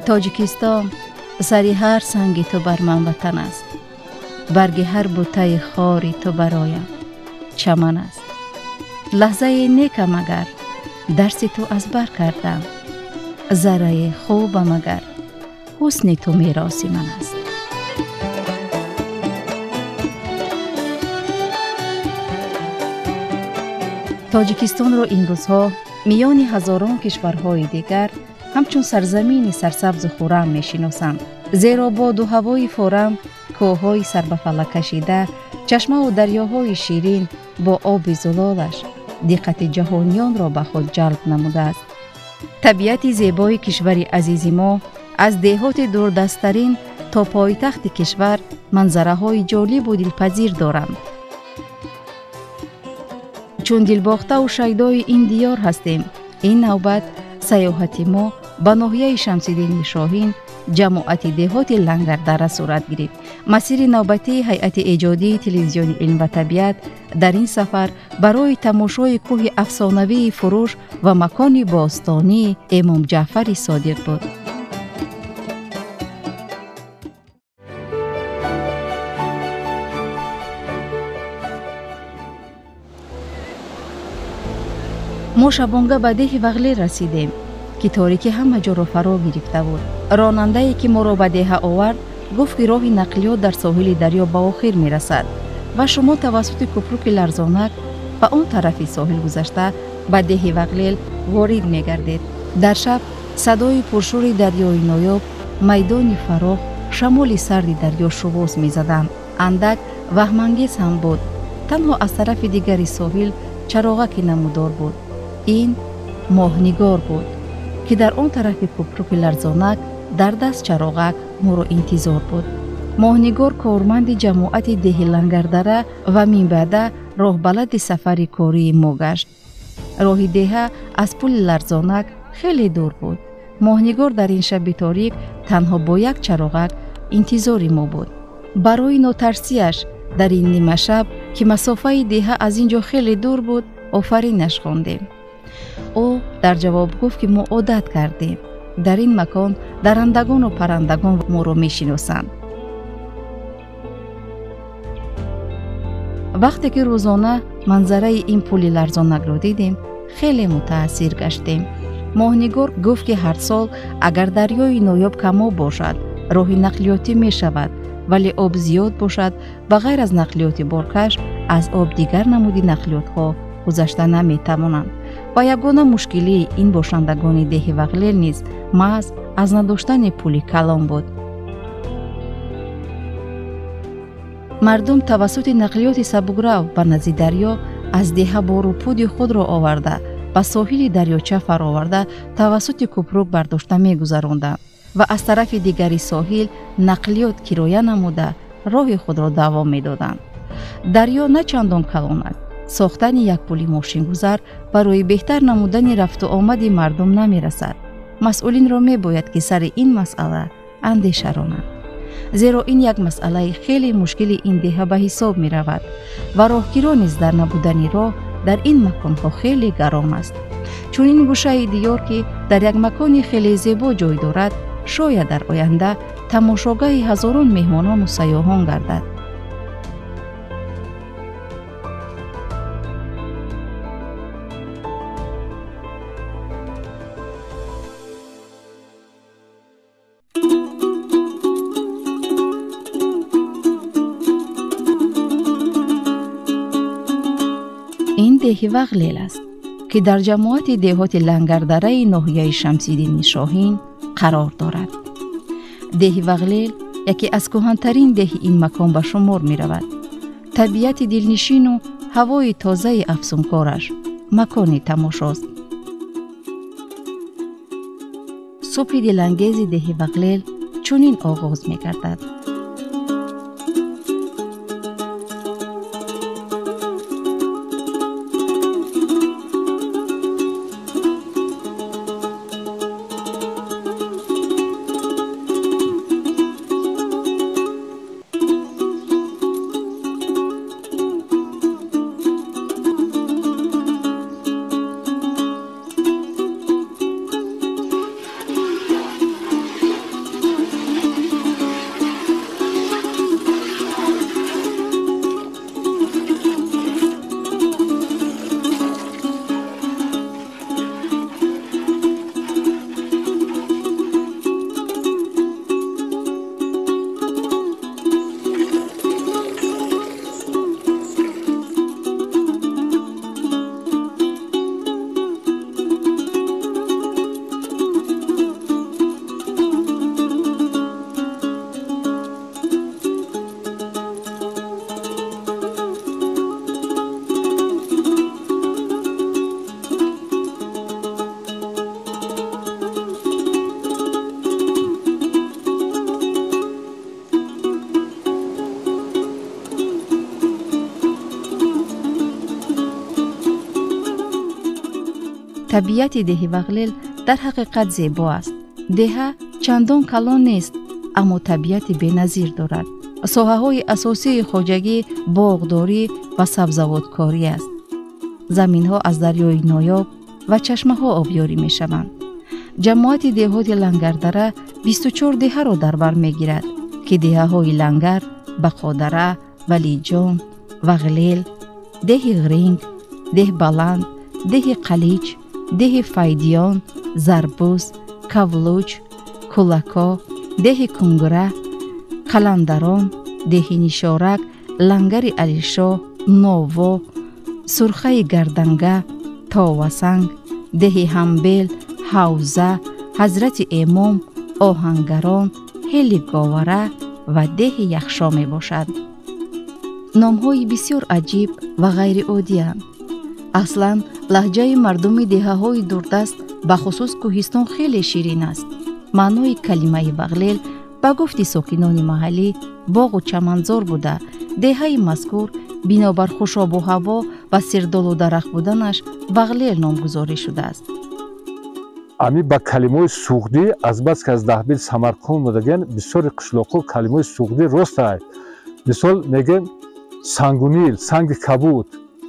تاجیکستان سری هر سنگی تو بر من وطن است. برگ هر بوته خاری تو برایم چمن است. لحظه نیکم اگر درس تو از بر کردم. ذره خوبم اگر حسن تو میراث من است. تاجیکستان را این روزها میان هزاران کشورهای دیگر همچون سرزمین سرسبز و خرم میشناسند. زیرا با دو هوای فورم، کوههای سر به فلک کشیده، چشمه و دریاهای شیرین با آب زلالش دقت جهانیان را به خود جلب نموده است. طبیعت زیبای کشور عزیز ما از دهات دوردستترین تا پایتخت کشور منظره های جالب و دلپذیر دارند. چون دلباخته و شیدای این دیار هستیم، این نوبت سیاحت ما به ناحیه شمس‌الدین شاهین جماعت دهات لنگردره صورت گرفت. مسیر نوبتی هیئت ایجادی تلویزیون علم و طبیعت در این سفر برای تماشای کوه افسانوی فروش و مکان باستانی امام جعفر صادق بود. ما شبانگه به ده وغلی رسیدیم که تاریکی همه جا را فرا گرفته بود. راننده‌ای که ما را به ده آورد گفت که راه نقلیات در ساحل دریا به آخر می رسد و شما توسط کپروک لرزانک به آن طرفی ساحل گذشته به ده وغلیل وارد می گردید. در شب صدای پرشور دریای نایاب، میدان فراخ، شمال سرد دریا شواس می زدند. اندک وهم‌انگیز هم بود. تنها از طرف دیگری ساحل چراغک نمودار بود. این ماهنگار بود که در آن طرف کپروک لرزانک در دست چراغک ما را انتظار بود. ماهنگار کارمند جماعت ده لنگردره و من بعد راه بلد سفر کاری ما گشت. راه ده از پل لرزانک خیلی دور بود. ماهنگار در این شب تاریک تنها با یک چراغک انتظار ما بود. برای ناترسیش در این نیمه شب که مسافه ده از اینجا خیلی دور بود آفرینش خواندیم. او در جواب گفت که ما عادت کردیم. در این مکان درندگان و پرندگان ما را میشناسند. وقتی که روزانه منظره این پل لرزانک را دیدیم خیلی متاثر گشتیم. ماهنگار گفت که هر سال اگر دریای نایاب کم باشد راه نقلیاتی می شود، ولی آب زیاد باشد بغیر از نقلیات بارکش از آب دیگر نمودی نقلیات ها گذشته نمی توانند. و یگانه مشکلی این باشندگان ده وغلیل نیز محض از نداشتن پول کلان بود. مردم توسط نقلیات سبکرو به نزد دریا از ده بار و پود خود را آورده به ساحل دریاچه فرآورده توسط کپروک برداشته می گذراندند و از طرف دیگری ساحل نقلیات کرایه نموده راه خود را دوام می دادند. دریا نه چندان کلان است. ساختن یک پل ماشین گذر برای بهتر نمودن رفت و آمد مردم نمی رسد. مسئولین را می باید که سر این مسئله اندیشه رانند. زیرا این یک مسئله خیلی مشکل این ده به حساب می رود و راهگیران نیز در نبودن راه در این مکان ها خیلی گران است. چون این گوشه دیار که در یک مکان خیلی زیبا جای دارد شاید در آینده تماشاگاه هزاران مهمانان و سیاحان گردد. این ده وغلیل است که در جماعت دهات لنگردره ناحیه شمس‌الدین شاهین قرار دارد. ده وغلیل یکی از کهن‌ترین ده این مکان به شمار می رود. طبیعت دلنشین و هوای تازه افسونکارش مکان تماشاست. صبح دلانگیز ده وغلیل چنین آغاز می گردد. табиати деҳи вағлел дар ҳақиқат зебо аст. деҳа чандон калон нест, аммо табиати беназир дорад. соҳаҳои асосии хоҷагӣ боғдорӣ ва сабзавоткорӣ аст. заминҳо аз дарёи ноёб ва чашмаҳо обёрӣ мешаванд. ҷамоати деҳоти лангардара 24 деҳаро дар бар мегирад, ки деҳаҳои лангар, бақодара, валиҷон, вағлел, деҳи ғринг, деҳбаланд, деҳи қалич, деҳи файдиён, зарбуз, кавлуч, кулако, деҳи кунгура, қаландарон, деҳи нишорак, лангари алишоҳ, ново, сурхаи гарданга, товасанг, деҳи ҳамбел, ҳавза, ҳазрати эмом, оҳангарон, ҳели говара ва деҳи яхшо мебошад. номҳои бисёр аҷиб ва ғайриоддианд. аслан лаҳҷаи мардуми деҳаҳои дурдаст ба хусус кӯҳистон хеле ширин аст. маънои калимаи вағлел ба гуфти сокинони маҳаллӣ боғу чаманзор буда, деҳаи мазкур бинобар хушобу ҳаво ва сердолу дарахт буданаш вағлел номгузорӣ шудааст. ами ба калимаи суғдӣ азбаски аз даҳбил Самарқанд будаган бисёри қишлоқҳо калимаи суғдӣ рост ай. мисол мегӯем сангунил, санги кабуд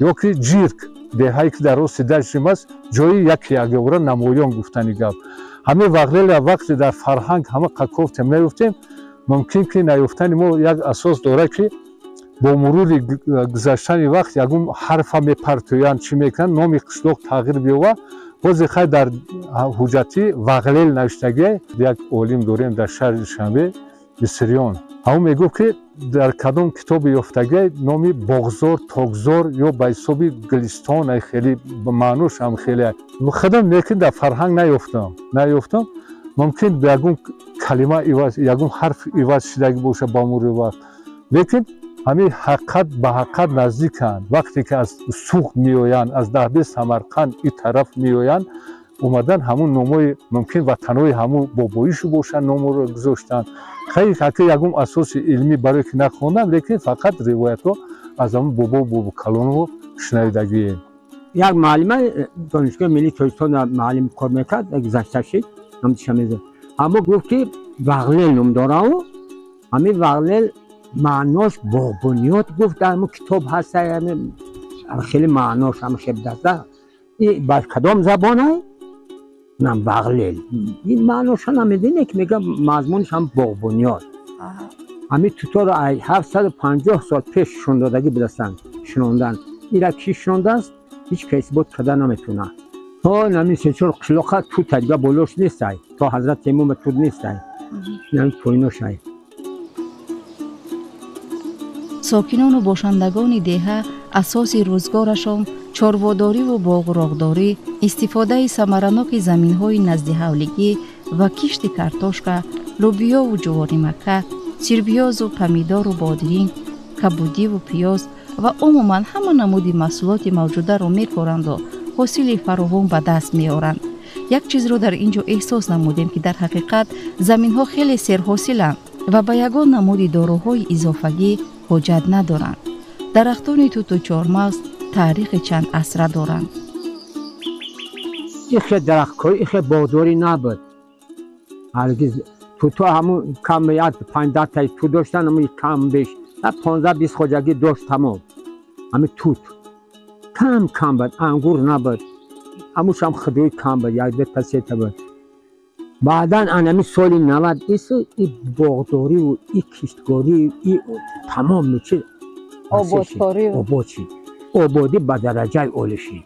ё ки ҷирк, деҳае ки дар ости даштим аст, ҷои яке ягёра намоён гуфтани гап. ҳамин вағлел вақте дар фарҳанг ҳама қакофтем наёфтем, мумкин ки наёфтани мо як асос дорад ки бо мурури гузаштани вақт ягон ҳарфа мепартоянд, чӣ мекунанд, номи қишлоқ тағйир биёва. бозе хай дар ҳуҷҷати вағлел навиштагӣ як олим дорем дар шаҳри Душанбе, Мисриён. ҳамон мегӯфт ки дар кадом китоби ёфтагӣ номи боғзор, тогзор ё ба ҳисоби гулистон хеле маънош ҳам хеле худам лекин дар фарҳанг наёфтам. мумкин ягон калима иваз, ягон ҳарф иваз шудагӣ боша ба мурури вақт. лекин ҳамин ҳақиқат ба ҳақиқат наздиканд. вақте ки аз суғд меоянд, аз даҳби Самарқанд ин тараф меоянд, омадан ҳамун номҳои мумкин ватанҳои ҳамун бобоишу бошанд, номҳоро гузоштанд. хеле ҳақиқи ягон асоси илмӣ барое ки нахондам, лекин фақат ривоятҳо аз ҳамун бобокалонҳо шунавидагием. як маълима донишгоҳи миллии Тоҷикистон маълим кор мекард, гузашташид намдишамезе. аммо гуфт ки вағлел ном дорау, ҳамин вағлел маънош боғбунёд гуфт дар ҳамун китоб ҳаст, хеле маънош ҳам хеле даста. ин ба кадом забон ай? нам вағлел. ин маъноша намедоне ки мега мазмунш ҳам боғбунёд. ҳамин туторо 750 сол пеш шундодагӣ будастанд, шунондан. ира ки шундааст, ҳеҷ кас исбот карда наметавона. то намин сечор қишлоқа тут ай, дига болош нест ай. то ҳазрат эмом тут нест ай. яъни поинош ай. сокинону бошандагони деҳа асоси рӯзгорашон чорводориву боғроғдорӣ, истифодаи самараноки заминҳои назди ҳавлигӣ ва кишти картошка, лӯбиёву ҷуворимакка, сирбиёзу помидору бодиринг, кабудиву пиёз ва умуман ҳама намуди маҳсулоти мавҷударо мекоранду ҳосили фаровон ба даст меоранд. як чизро дар ин ҷо эҳсос намудем ки дар ҳақиқат заминҳо хеле серҳосиланд ва ба ягон намуди дороҳои изофагӣ ҳоҷат надоранд. дарахтони туту чормағз таърихи чанд асра доранд. ин хеле дарахткори, ин хеле боғдорӣ набуд. ҳаргиз туту ҳамун кам 5-10 таи тут доштанд, ҳамун кам беш 15-20 хоҷагӣ дошт тамом. ҳамин тут кам буд, ангур набуд. ҳамунш ҳам худои кам буд, 1-2 та буд. баъдан анами соли 90 ин боғдориву ин киштгорӣ тамом мечи обод шид. ободӣ ба дараҷаи олӣ шид.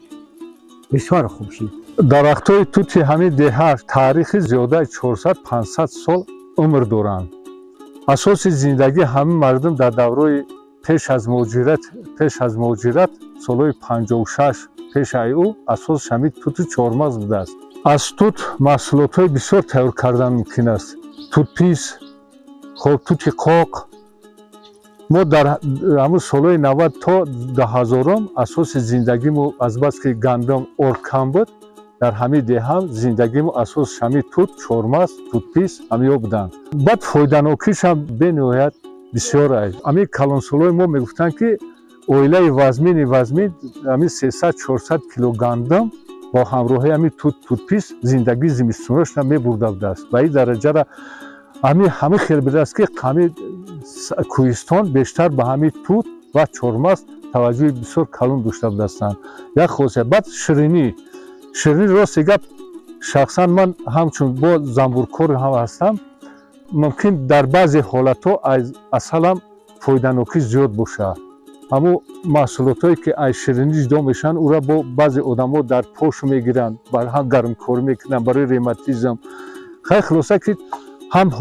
бисёр хуб шид. дарахтҳои тути ҳамин деҳа таърихи зиёдаи 400-500 сол умр доранд. асоси зиндагии ҳамин мардум дар даврои пеш аз муҳоҷират солҳои 56 пеши ӯ асосаш ҳамин тути чормағз будааст. аз тут маҳсулотҳои бисёр тайёр кардан мумкин аст. тутпис, тути қоқ. мо дар ҳамун солҳои 90 то 2000 асоси зиндагимо азбаски гандум оркам буд, дар ҳамин деҳа зиндагимо асосаш ҳамин тут, чормағз, тутпис ҳамиҳо буданд. баъд фоиданокишам бениҳоят бисёр аст. ҳамин калонсолҳои мо мегуфтанд ки оилаи вазмин ҳамин 300-400 кило гандум با همراهی همین توتپیس زندگی زمستونش هم میبرده بوده است. به این درجه را همین خیلی بوده است که همین کوهستان بیشتر به همین توت و چهارمغز توجه بسیار کلان داشته بوده استند. یک خاصیت. بعد شیرینی راست گپ، شخصا من همچون با زنبورکار هم هستم، ممکن در بعضی حالتها از اصلا فایده‌ناکی زیاد باشه. همو محصولاتایی که از شیرینی جدا میشن او را با بعضی آدم‌ها در پوش میگیرن، برای هم گرمکاری میکنن، برای روماتیسم. خیلی خلاصه که هم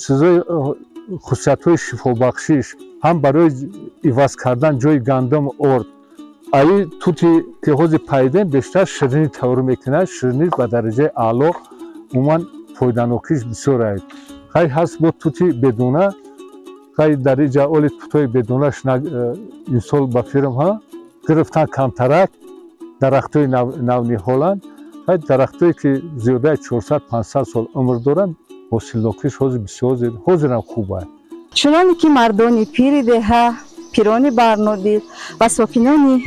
چیزای خصوصیت‌های شفابخشیش، هم برای عوض کردن جای گندم ارد. ای توتی که حوض پیدن بیشتر شیرینی تور میکنه. شیرینی به درجه اعلا عموما فایده‌ناکیش بسیار است. خیلی هست با توتی بدونه، خیلی درجه اول توتای بدونش این سال با فیرم ها گرفتن کمترک درختای نونیهالند. خیلی درختایی که زیاده 400-500 سال عمر دارن، حاصلاتش حوض بسیار زیاد، حوض هم خوب است. چنانه که مردان پیری دهه، پیرانی برنادی و ساکنان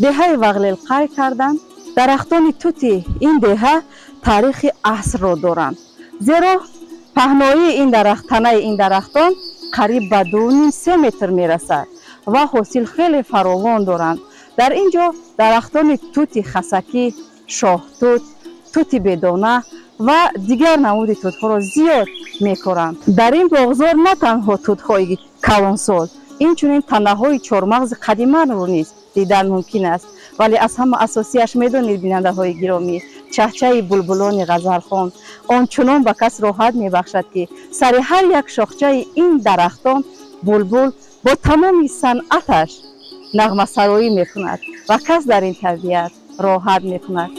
دهه وغلیل قای کردند، درختان توتی این دهه تاریخ عصر را دارند. زیرا پهنایی این درخت، تنه این درختان قریب به 2.5-3 متر می رسد و حاصل خیلی فراوان دارند. در اینجا درختان توتی خسکی، شاه توت، توتی بدانه و دیگر نمود توت‌ها را زیاد می‌کارند. در این باغزار نه تنها توت‌های کلانسال، اینچنین تنه‌های چهارمغز قدیما رو نیز دیدن ممکن است. ولی از همه اساسیش می‌دانید بیننده‌های گرامی، چهچه بلبلان غزلخوان آنچنان به کس راحت می‌بخشد که سر هر یک شاخچه این درختان بلبل با تمام صنعتش نغمه سرایی می‌کند و کس در این طبیعت راحت می‌کند.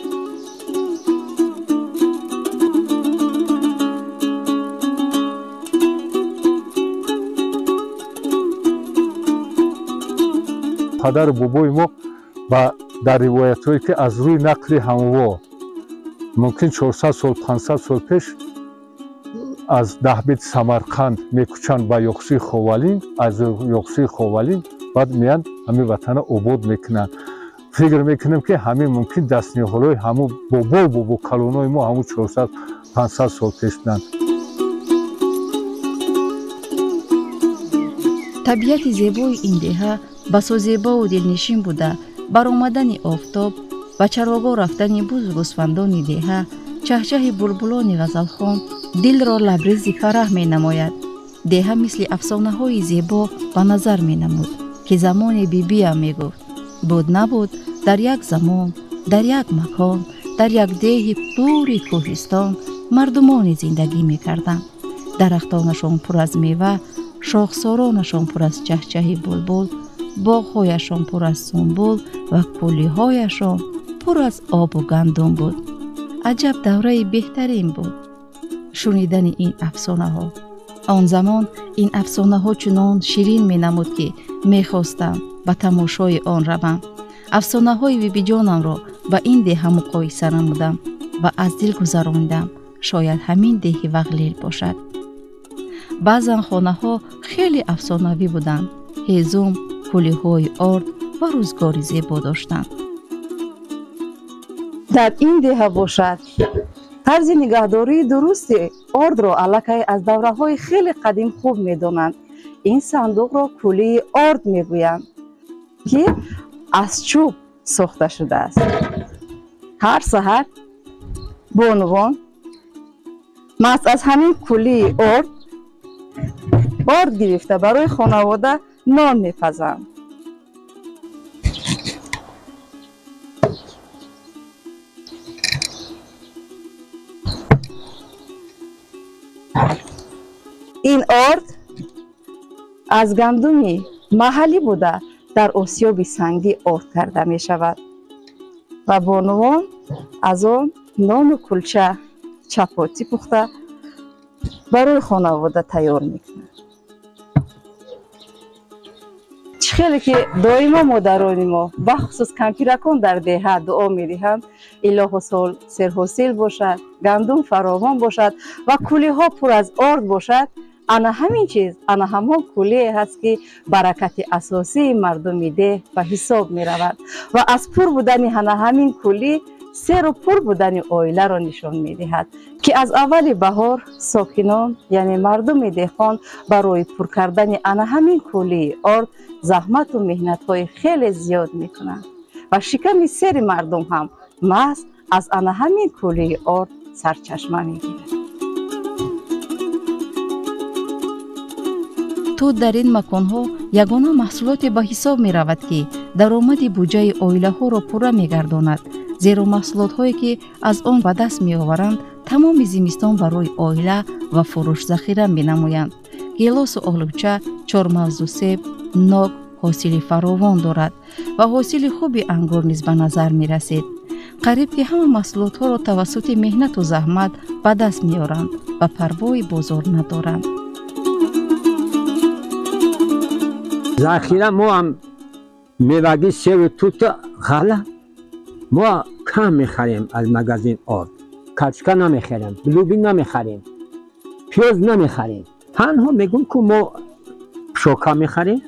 پدر بابای ما در روایت‌هایی که از روی نقل هموار ممکن 400 سال 500 سال پیش از دهبید سمرقند میکوچند به یاخسی خوالین، از یاخسی خوالین بعد میان همین وطن آباد میکنند. فکر میکنم که همین ممکن دستنیه‌های همون بابا کلونای ما همون 400 500 سال پیش بودند. طبیعت زیبای این دهه بسا زیبا و دلنشین بوده. برآمدن آفتاب و چراگاه رفتن بوز گوسفندان دهه، چهچه بلبلان غزلخوان دل را لبریز فرح می نماید. دهه مثل افسانه های زیبا به نظر می نمود که زمان بیبی هم می گفت بود نبود در یک زمان، در یک مکان، در یک ده پوری کوهستان مردمان زندگی می کردند. درختانشان پر از میوه، شاخسارانشان پر از چهچه بلبل، باغ‌هایشان پر از سنبل و کولی‌هایشان پر از آب و گندم بود. عجب دوره بهترین بود شنیدن این افسانه ها. آن زمان این افسانه ها چنان شیرین می نمود که می خواستم به تماشای آن روم. افسانه های بیبی جانم را به این ده مقایسه نمودم و از دل گذراندم شاید همین ده وغلیل باشد. بعضا خانه ها خیلی افسانوی بودند. هیزم، کولی‌های آرد و روزگاری زیبا داشتند. در این دهه باشد طرز نگهداری درست آرد را علاقه از دوره‌های خیلی قدیم خوب می‌دانند. این صندوق را کولی آرد می‌گویند که از چوب ساخته شده است. هر سحر بانوان مست از همین کولی آرد گرفته برای خانواده نان می‌پزند. این آرد از گندمی محلی بوده در آسیاب سنگی آرد کرده می شود و بانوان از آن نان و کلچه چپاتی پخته برای خانواده تیار می کنند. خیلی که دائما مادران ما بخصوص کمپیرکان در دهه دعا می دهند الهی سال سرحاصل باشد، گندم فراوان باشد و کولی ها پر از آرد باشد. انا همین چیز، انا همان کولی هست که برکت اساسی مردم ده به حساب می رود و از پر بودن همین کولی سیر و پر بودن اویله را نشان می‌دهد که از اول بهار ساکنان یعنی مردم دهقان برای پر کردن آن همین کوله آرد زحمت و مهنت‌های خیلی زیاد می‌کنند و شکم سیر مردم هم محض از آن همین کوله آرد سرچشمه می‌گیرد. توت در این مکان‌ها یگانه محصولات به حساب می‌رود که درآمد بودجه عائله‌ها را پوره می‌گرداند، زیرا محصولات‌هایی که از آن به دست می‌آورند تمام زمستان برای عائله و فروش ذخیره می‌نمایند. گیلاس و آلوچه، چهارمغز و سیب، ناک حاصل فراوان دارد و حاصل خوبی انگور نیز به نظر می‌رسید. قریب که همه محصولات‌ها را توسط مهنت و زحمت به دست می‌آورند و پروای بازار ندارند. ذخیره ما هم میوگی سیب و توت غله ما کم میخریم از مغازین آرد. کچکه نمیخریم، بلوبین نمیخریم، پیاز نمیخریم. تنها میگم که ما شوکا میخریم،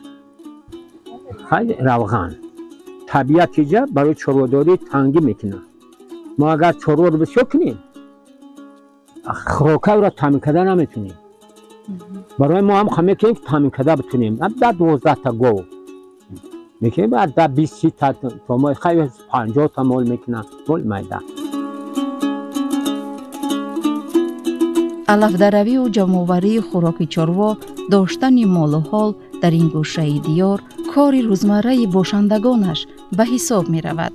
خیلی روغن. طبیعت اینجا برای چرواداری تنگی میکنه. ما اگر چروا رو بسیار کنیم خوراک را تامین کرده نمیتونیم. برای ما هم خواهیم که تامین کرده بتونیم. در 12 تا گو میکنیم، در 20 تا ما خیلی 50 تا مول میکنه، مول میده. علف دروی و جمع‌آوری خوراک چروا، داشتن مال و حال در این گوشه دیار کاری روزمره باشندگانش به حساب می رود.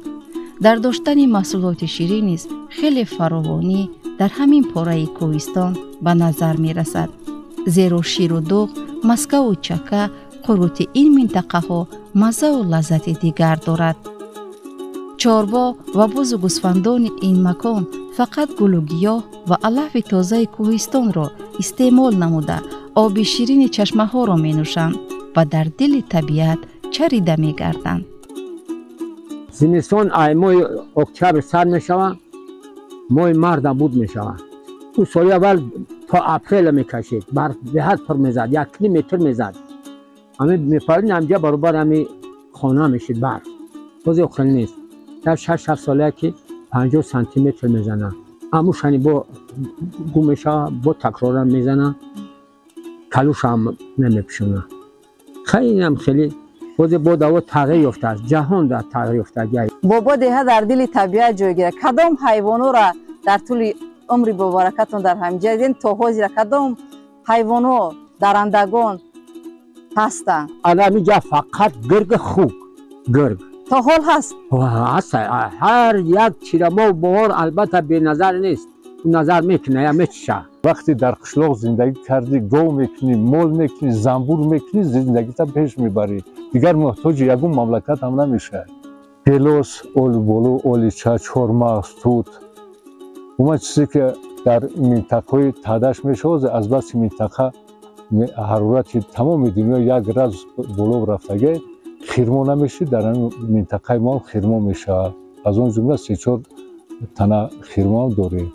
در داشتن محصولات شیرین نیز خیلی فراوانی در همین پاره کوهستان به نظر می رسد. زیرا شیر و دوغ، مسکه و چکه، قروت این منطقه ها مزه و لذت دیگر دارد. چاروا و بز و گوسفندان این مکان فقط گل و گیاه و علف تازه کوهستان را استعمال نموده آب شیرین چشمه ها را می نوشند و در دل طبیعت چریده می گردند. زمستان ماه اکتبر سر می شود، ماه مرد بود می شود. او سال اول تا اپریل می کشید، برف دهد پر می زد، 1 کیلومتر می زد. همه می پرین همجا برابر همی خانه می شد برف. بازی خیلی نیست. در 6 ساله که 50 سانتی متر می زنه. اموشانی با گومشا با تکرارم می زنه. کلوش هم نمی پشونه. خیلی هم خیلی بازی با دوا تغییر یافته است. جهان در تغییر یافته. بابا دیها در دل طبیعت جای گیره. کدام حیوانو را در طول عمر مبارکتون در همینجا دیدین؟ تا حاضر کدام حیوانو درندگان هستند؟ الان اینجا فقط گرگ خوک، گرگ تا حال هست؟ هست. هر یک چیرما بهار البته به نظر نیست، نظر میکنه یا میچشه. وقتی در قشلاق زندگی کردی، گو میکنی، مول میکنی، زنبور میکنی، زندگی تا پیش میبری. دیگر محتاج یگون مملکت هم نمیشه. گیلاس، آلوبالو، آلیچه، چهارمغز، توت، اون چیزی که در منطقه تدش میشه، از بس منطقه حرارت تمام دنیا 1 راز بالا رفتگه خیرما نمیشه. در این منطقه ما خیرما میشه. از اون جمله 3-4 تنه خیرما داریم.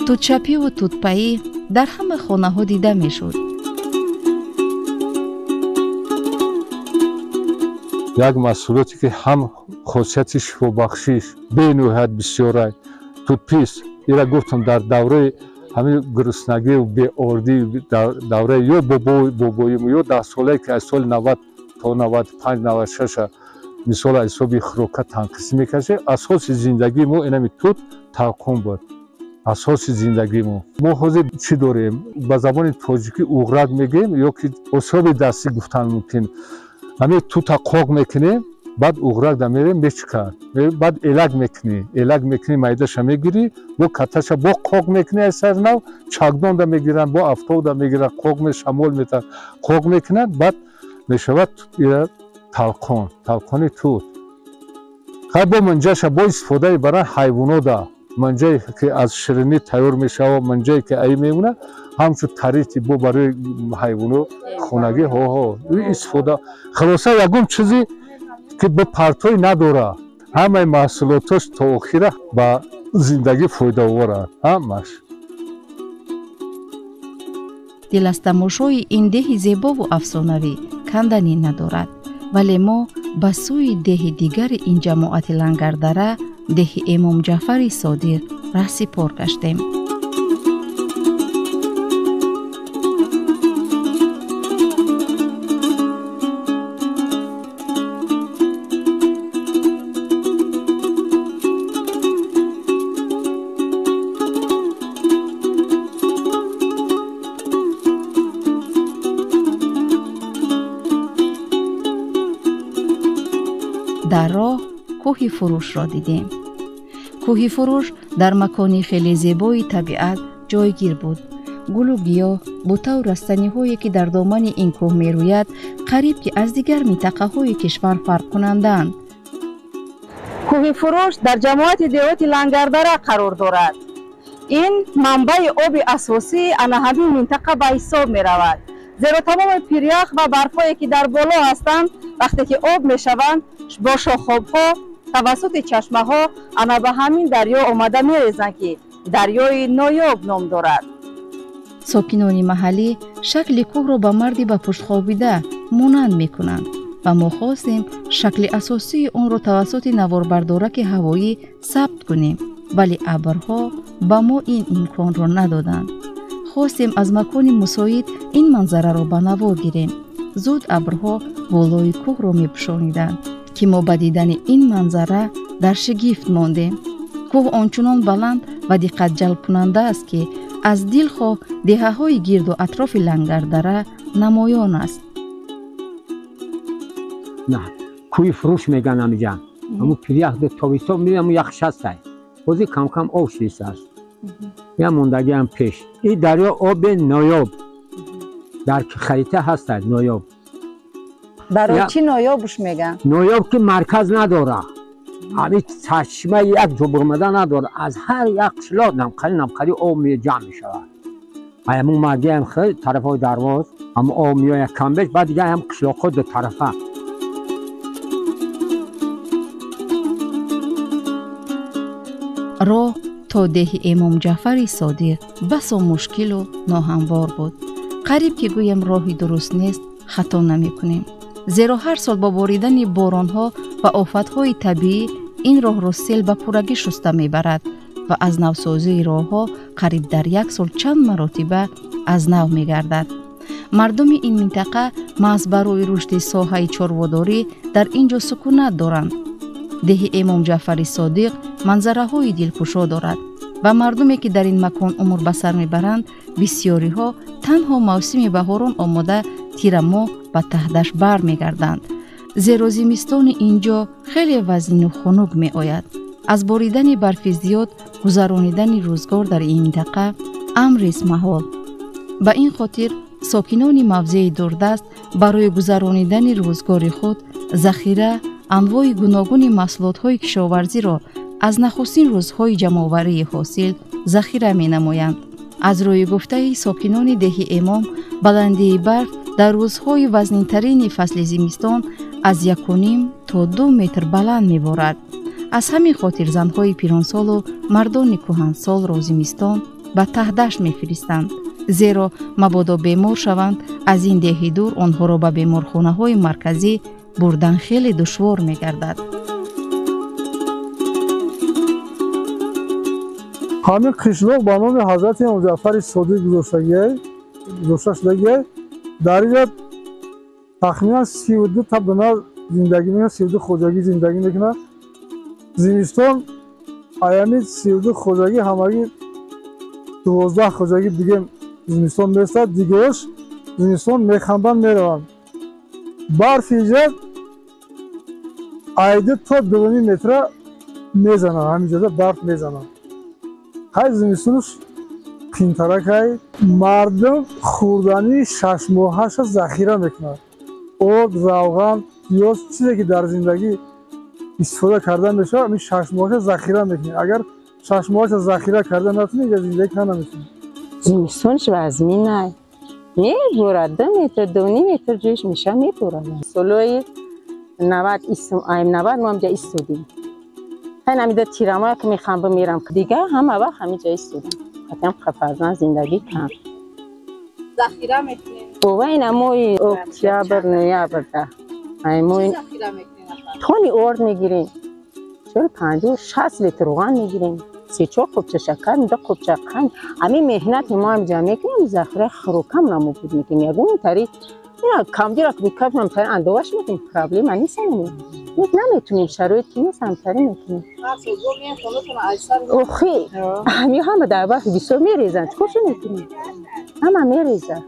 توتچپی و توتپایی در همه خانه ها دیده می شد. یک محصولاتی که هم خاصیت شفابخشیش به نهایت بسیاره. توتپیست ایرا گفتم در دوره همین گرسنگی و بی‌آردی، دوره یا بابایی یا 10 ساله که از سال 90 تا 95 96 مثال حسابی خوراک تنقیص میکشه. اساس زندگی ما اینمی توت تلقون بود. اساس زندگی ما حاضر چی داریم؟ به زبان تاجیکی اوغرق میگیم یا که حساب دستی گفتن ممکن. همین توت قاق میکنیم، بعد اوغرق دمیریم میچکن، بعد الگ میکنی میدهش میگیری و کتش با قاق میکنی از سر نو چاکدان دا میگیرن، با افتاد دا میگیرن، قاق می شمال میتن، قاق میکنن، بعد میشود تلقون توت. خیلی با منجاش با استفاده برای حیوانات دا манҷае ки аз ширинӣ тайёр мешава, манҷае ки ай мемона, ҳамчун тариқи бо барои ҳайвоно хонагӣ истифода. Хулоса ягон чизе ки ба партои надора, ҳамаи маҳсулоташ то охира ба зиндагӣ фоидаоваранд, ҳамаш. дил аз тамошои ин деҳи зебову афсонавӣ канданӣ надорад, вале мо ба сӯи деҳи дигари ин ҷамоати Лангардара, деҳи Эмом Ҷаъфари Содиқ раҳсипор гаштем. дар роҳ кӯҳи фурӯшро дидем. кӯҳи фурӯш дар макони хеле зебои табиат ҷойгир буд. гулу гиёҳ, бутаву растаниҳое ки дар домани ин кӯҳ мерӯяд, қариб ки аз дигар минтақаҳои кишвар фарқкунандаанд. кӯҳи фурӯш дар ҷамоати деҳоти Лангардара қарор дорад. ин манбаи оби асосии ана ҳамин минтақа ба ҳисоб меравад, зеро тамоми пирях ва барфҳое ки дар боло ҳастанд, вақте ки об мешаванд, бо шохобҳо тавассути чашмаҳо ана ба ҳамин дарьё омада мерезанд, ки дарьёи ноёб ном дорад. сокинони маҳаллӣ шакли кӯҳро ба марди ба пуштхобида монанд мекунанд ва мо хостем шакли асосии онро тавассути наворбардораки ҳавоӣ сабт кунем, вале абрҳо ба мо ин имконро надоданд. хостем аз макони мусоид ин манзараро ба навор гирем. зуд абрҳо болои кӯҳро мепӯшониданд, ки мо ба дидани ин манзара дар шигифт мондем. кӯҳ ончунон баланд ва диққатҷалбкунанда аст, ки аз дил хоҳ деҳаҳои гирду атрофи Лангардара намоён аст. نه کوی فروش میگن همینجا همون پریخ دو تابستان میرم و یک شسته بازی کم کم آب شیسته است یا موندگی هم پیش این دریا آب نایاب در خریطه هست نایاب. برای چی نایابش میگن؟ نایاب که مرکز نداره، همین چشمه یک جو برمده نداره، از هر یک قشلاق نمخری آب می جمع می شود. همون مرگی هم خیلی طرف های درواز هم آب میای کم بیش، بعد دیگه هم قشلاق ها دو طرفه. роҳ то деҳи Эмом Ҷаъфари Содиқ басо мушкилу ноҳамвор буд. қариб ки гӯям роҳи дуруст нест, хато намекунем. зеро ҳар сол бо боридани боронҳо ва офатҳои табиӣ ин роҳро сел ба пуррагӣ шуста мебарад ва аз навсозии роҳҳо қариб дар як сол чанд маротиба аз нав мегардад. мардуми ин минтақа маҳз барои рушди соҳаи чорводорӣ дар ин ҷо сукунат доранд. деҳи Эмом Ҷаъфари Содиқ манзараҳои дилкушо дорад ва мардуме ки дар ин макон умр ба сар мебаранд, бисёриҳо танҳо мавсими баҳорон омода тира моҳ ба таҳдаш бар мегарданд, зеро зимистони ин ҷо хеле вазнину хунук меояд. аз боридани барфи зиёд гузаронидани рӯзгор дар ин минтақа амрист маҳол. ба ин хотир сокинони мавзеи дурдаст барои гузаронидани рӯзгори худ захира анвои гуногуни маҳсулотҳои кишоварзиро аз нахустин рӯзҳои ҷамъоварии ҳосил захира менамоянд. аз рӯи гуфтаи сокинони деҳи Эмом, баландии барф дар рӯзҳои вазнинтарини фасли зимистон аз 1.5 то 2 метр баланд меборад. аз ҳамин хотир занҳои пиронсолу мардони кӯҳансолро зимистон ба таҳдашт мефиристанд, зеро мабодо бемор шаванд, аз ин деҳи дур онҳоро ба беморхонаҳои марказӣ бурдан хеле душвор мегардад. ҳамин қишлоқ ба номи ҳазрати Имом Ҷаъфари Содиқ гузошта шудагиай. дар инҷо тахминан 32 табдона зиндагӣ мекунад, 32 хоҷагӣ зиндагӣ мекунад. зимистон аями 32 хоҷагӣ ҳамагӣ 12 хоҷагӣ диге зимистон меистад, дигаош зимистон механбанд мераванд. барфи инҷа айди то 2 метра мезананд, ҳаминҷода барф мезананд. ҳай зимистонш қимтаракай мардум хӯрдани 6 моҳаша захира мекунад. об, равған, пиёз, чизе ки дар зиндагӣ истифода карда мешавад, ин 6 моҳаша захира мекунад. агар چشمهاش ذخیره کرده نتونی از زندگی کنه نمیتونی. زمستونش وزمی نه میبوره 2 متر 2.5 متر جوش میشه میبوره. سلوی 90 ما هم جا ایستودیم. این همیده تیرمایی که میخوام بمیرم دیگه همه وقت همینجا ایستودم. خطیم خفرزن زندگی کن. ذخیره میکنین؟ بابا این هموی اکتیابر نویابر ده. چی ذخیره میکنین؟ تونی ارد میگیریم. 50-60 لیتر روغن میگیریم. 3-4 خوبچه شکر 2 خوبچه قند. همین مهنت ما هم جمع میکنیم ذخیره خروکم نمو بود میکنیم. یکون تری کمجی را که بکردیم تری اندوش میکنیم. پرابلم نیست نمیتونیم شرایط که نیست همتری میکنیم. اوخی همین همه در برف بیسو میریزن چکوشو میکنیم؟ همه میریزن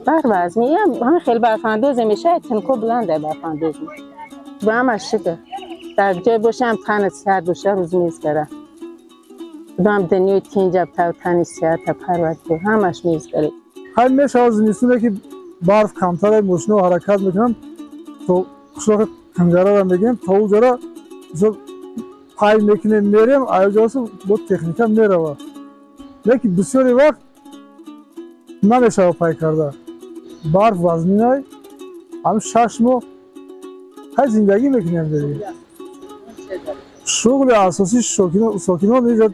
بر وزمی همه خیلی برفاندوزه میشه تنکو بلنده برفاندوز به همه شده در جای باشه هم تن سیاد باشه روز میز گره هم دنیوی تینجب تا تنی سیاد تا پرود که همش میز گره همین میشه از زمستونه که برف کمتر ماشین رو حرکت میکنن تو قشلاق کنگره را میگیم تا اونجا را پای میکنیم میریم ایجاسو با تکنیکا میروه لیکن بسیاری وقت نمیشه پای کرده برف وزنی های هم 6 ماه های زندگی میکنیم دیگه شغل اساسی ساکنان اینجا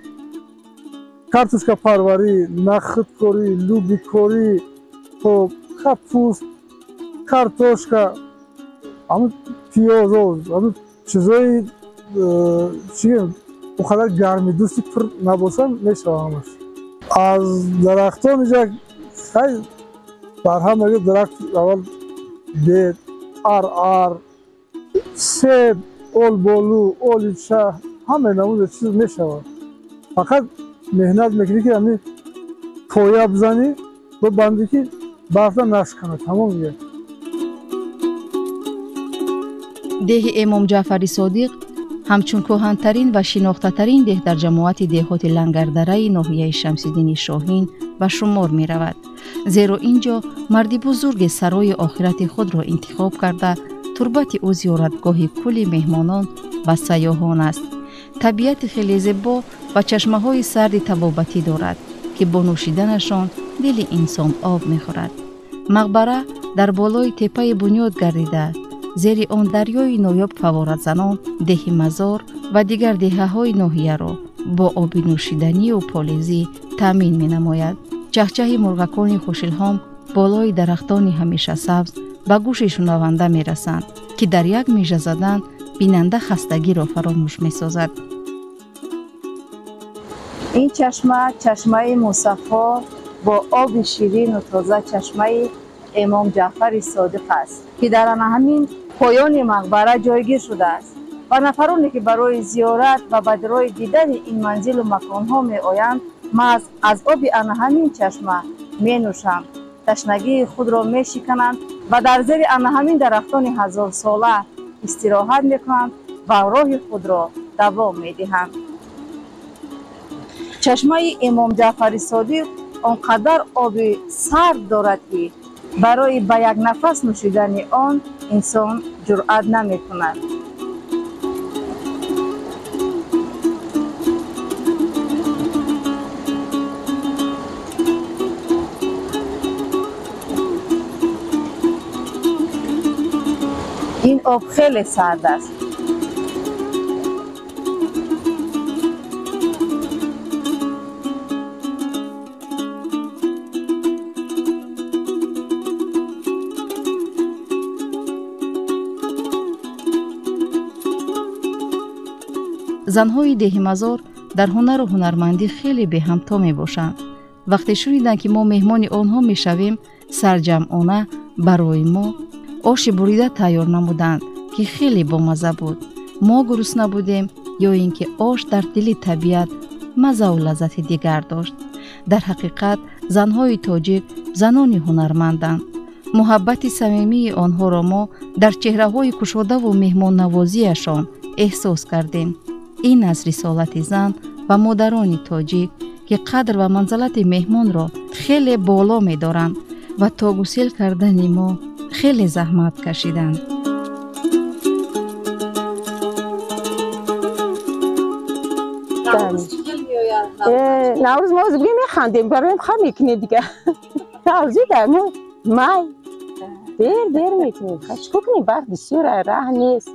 کارتوشکا پروری نخود کوری لوبی کوری تو کپوست کارتوشکا همون پیاز همون چیزایی چیه اونقدر گرمی دوستی پر نباشن میشه همش از درختان اینجا خیلی بر هم اگه درخت اول بید سیب اولبولو اولیچه همه نموده چیز میشه فقط مهنت میکنی که همین پویا بزنی با بندی که برفتا نشکنه تمام میگه деҳи эмом ҷаъфари содиқ ҳамчун кӯҳантарин ва шинохтатарин деҳ дар ҷамоати деҳоти лангардараи ноҳияи шамсиддини шоҳин ба шумор меравад зеро ин ҷо марди бузурге сарои охирати худро интихоб карда турбати ӯ зиёратгоҳи кӯли меҳмонон ва сайёҳон аст табиати хеле зебо ва чашмаҳои сарди табобатӣ дорад ки бо нӯшиданашон дили инсон об мехӯрад мақбара дар болои теппаи бунёд гардида зери он дарёи ноёб фаворатзанон деҳи мазор ва дигар деҳаҳои ноҳияро бо оби нӯшиданию полизӣ таъмин менамояд чаҳчаҳи мурғакони хушилҳом болои дарахтони ҳамешасабз ба гӯши шунаванда мерасанд ки дар як межа задан бинанда хастагиро фаромӯш месозад ин чашма чашмаи мусаффо бо оби ширину тоза чашмаи эмом ҷаъфари содиқ аст ки дар ана ҳамин поёни мақбара ҷойгир шудааст ва нафароне ки барои зиёрат ва ба дирои дидани ин манзилу маконҳо меоянд маз аз оби ана ҳамин чашма менӯшанд ташнагии худро мешикананд ва дар зери ана ҳамин дарахтони ҳазорсола истироҳат мекунанд ва роҳи худро давом медиҳанд чашмаи эмом ҷаъфари содиқ он қадар оби сард дорад ки барои ба як нафас нӯшидани он инсон ҷуръат намекунад ин об хеле сард аст занҳои деҳи мазор дар ҳунару ҳунармандӣ хеле беҳамто мебошанд вақте шуниданд ки мо меҳмони онҳо мешавем сарҷамъона барои мо оши бурида тайёр намуданд ки хеле бомазза буд мо гурусна будем ё ин ки ош дар дили табиат маззаву лаззати дигар дошт дар ҳақиқат занҳои тоҷик занони ҳунарманданд муҳаббати самимии онҳоро мо дар чеҳраҳои кушодаву меҳмоннавозиашон эҳсос кардем ин аст рисолати зан ва модарони тоҷик ки қадр ва манзалати меҳмонро хеле боло медоранд ва то гусел кардани мо хеле заҳмат кашиданд نوروز ما بگیم میخندیم برایم خواهم میکنی دیگه نوروزی در مای دیر میکنیم چکو کنیم برد بسیار راه نیست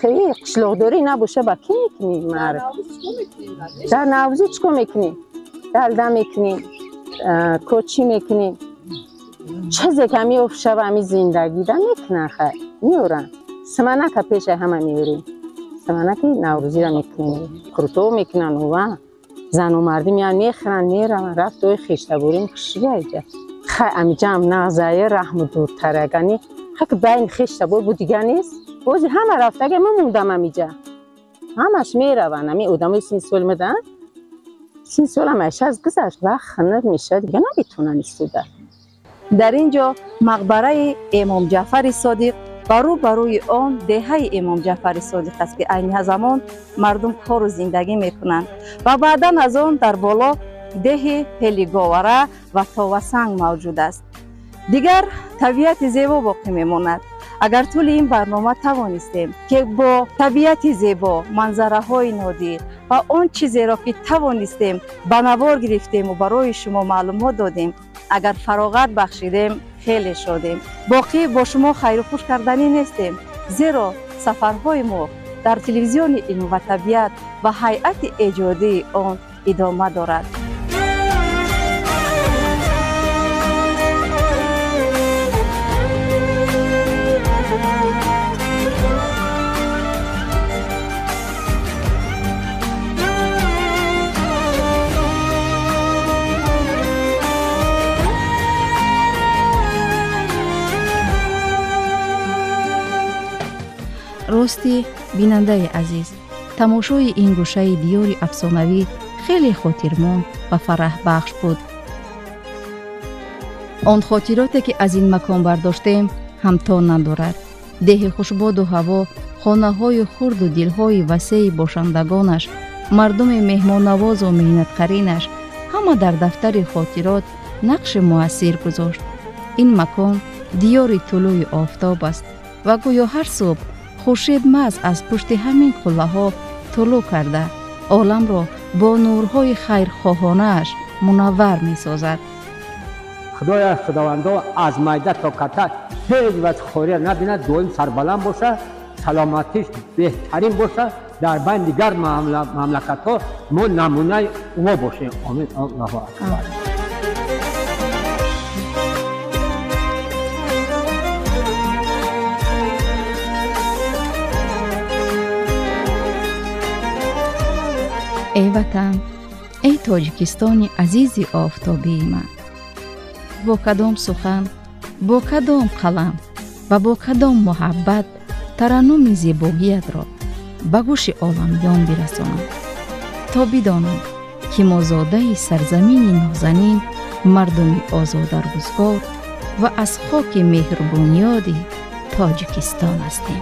خیلی قشلوغداری نباشه با کی میکنیم در نوروزی چکو میکنیم دلده میکنیم کوچی میکنیم چیزی که می افشه و می زندگی ده میکنن خیلی میورن سمنک پیش همه میوریم سمنک نوروزی را میکنیم کرتو میکنن و زن و مردی میان میخرن میرن رفت دوی خیشته بریم کشیه ایجا خیلی امی جمع نغزه رحم دورتره گنی خیلی بین خیشته بود دیگه نیست بازی همه رفته که من موندم امیجا همش میرون امی ادامه سین سول میدن سین سول همش از گذشت و خنر میشه دیگه نمیتونن استوده در اینجا مقبره امام جعفر صادق بروی آن دهه امام جعفر صادق است که این زمان مردم کار و زندگی میکنند و بعدا از آن در بالا ده پلیگاوره و تاوسنگ موجود است. دیگر طبیعت زیبا باقی میماند. اگر طول این برنامه توانستیم که با طبیعت زیبا، منظره های نادر و آن چیزی را که توانستیم به نوار گرفتیم و برای شما معلومات دادیم، اگر فراغت بخشیدیم خیلی شادیم. باقی با شما خیر و خوش کردنی نیستیم، زیرا سفرهای ما در تلویزیون علم و طبیعت و هیئت ایجادی آن ادامه دارد. راستی بیننده عزیز، تماشای این گوشه دیار افسانوی خیلی خاطرمند و فرح بخش بود. آن خاطراتی که از این مکان برداشتیم همتا ندارد. ده خوشباد و هوا، خانه های خرد و دل های وسیع باشندگانش، مردم مهمان نواز و مهنت قرینش، همه در دفتر خاطرات نقش مؤثر گذاشت. این مکان دیار طلوع آفتاب است و گویا هر صبح خورشید محض از پشت همین قله ها طلوع کرده عالم را با نورهای خیرخواهانه‌اش منور می سازد. خدایا خداوندا از مایده تا کته هیچ وقت خوری نبینه، دویم سربلند باشه، سلامتیش بهترین باشه، در بین دیگر مملکت ها ما نمونه او باشیم. آمین. الله اکبر. ای وطن، ای تاجیکستان عزیز آفتابی من، با کدام سخن، با کدام قلم و با کدام محبت ترنم زیباییت را به گوش عالمیان برسانم تا بدانند که ما زاده سرزمین نازنین، مردم آزاده روزگار و از خاک مهر بنیاد تاجیکستان هستیم.